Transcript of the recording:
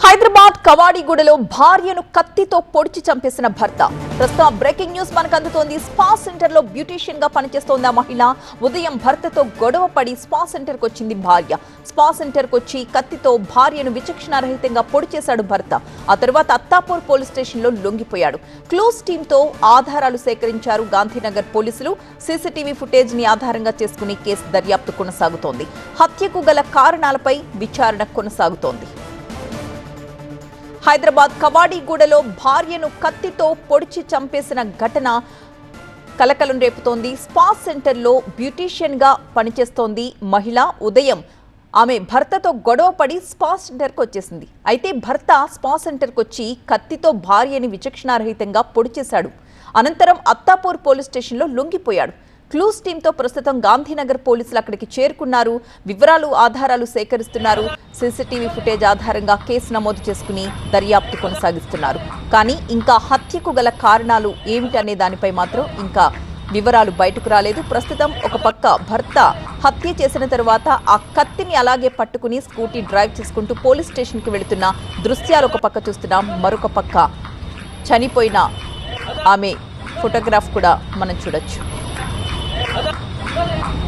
హైదరాబాద్ కవాడిగూడలో భార్యను కత్తితో పొడిచి చంపేసిన భర్త. ప్రస్తుతం బ్రేకింగ్ న్యూస్ మనకు అందుతోంది. స్పా సెంటర్ లో బ్యూటీషియన్ గా పనిచేస్తోంది ఆ మహిళ. ఉదయం భర్తతో గొడవ పడి స్పా సెంటర్ కు వచ్చింది భార్య. స్పా సెంటర్ కు వచ్చి కత్తితో భార్యను విచక్షణారహితంగా పొడి చేశాడు భర్త. ఆ తర్వాత అత్తాపూర్ పోలీస్ స్టేషన్ లో లొంగిపోయాడు. క్లూస్ టీమ్ తో ఆధారాలు సేకరించారు గాంధీనగర్ పోలీసులు. సీసీటీవీ ఫుటేజ్ ని ఆధారంగా చేసుకుని కేసు దర్యాప్తు కొనసాగుతోంది. హత్యకు గల కారణాలపై విచారణ కొనసాగుతోంది. హైదరాబాద్ కవాడిగూడలో భార్యను కత్తితో పొడిచి చంపేసిన ఘటన కలకలం రేపుతోంది. స్పా సెంటర్లో బ్యూటీషియన్ గా పనిచేస్తోంది మహిళ. ఉదయం ఆమె భర్తతో గొడవ పడి స్పా సెంటర్కి వచ్చేసింది. అయితే భర్త స్పా సెంటర్కి వచ్చి కత్తితో భార్యని విచక్షణారహితంగా పొడి చేశాడు. అనంతరం అత్తాపూర్ పోలీస్ స్టేషన్లో లొంగిపోయాడు. క్లూస్ టీంతో ప్రస్తుతం గాంధీనగర్ పోలీసులు అక్కడికి చేరుకున్నారు. వివరాలు ఆధారాలు సేకరిస్తున్నారు. సీసీటీవీ ఫుటేజ్ ఆధారంగా కేసు నమోదు చేసుకుని దర్యాప్తు కొనసాగిస్తున్నారు. కానీ ఇంకా హత్యకు గల కారణాలు ఏమిటనే దానిపై మాత్రం ఇంకా వివరాలు బయటకు రాలేదు. ప్రస్తుతం ఒక పక్క భర్త హత్య చేసిన తర్వాత ఆ కత్తిని అలాగే పట్టుకుని స్కూటీ డ్రైవ్ చేసుకుంటూ పోలీస్ స్టేషన్కి వెళుతున్న దృశ్యాలు ఒక పక్క చూస్తున్నాం. మరొక పక్క చనిపోయిన ఆమె ఫోటోగ్రాఫ్ కూడా మనం చూడొచ్చు.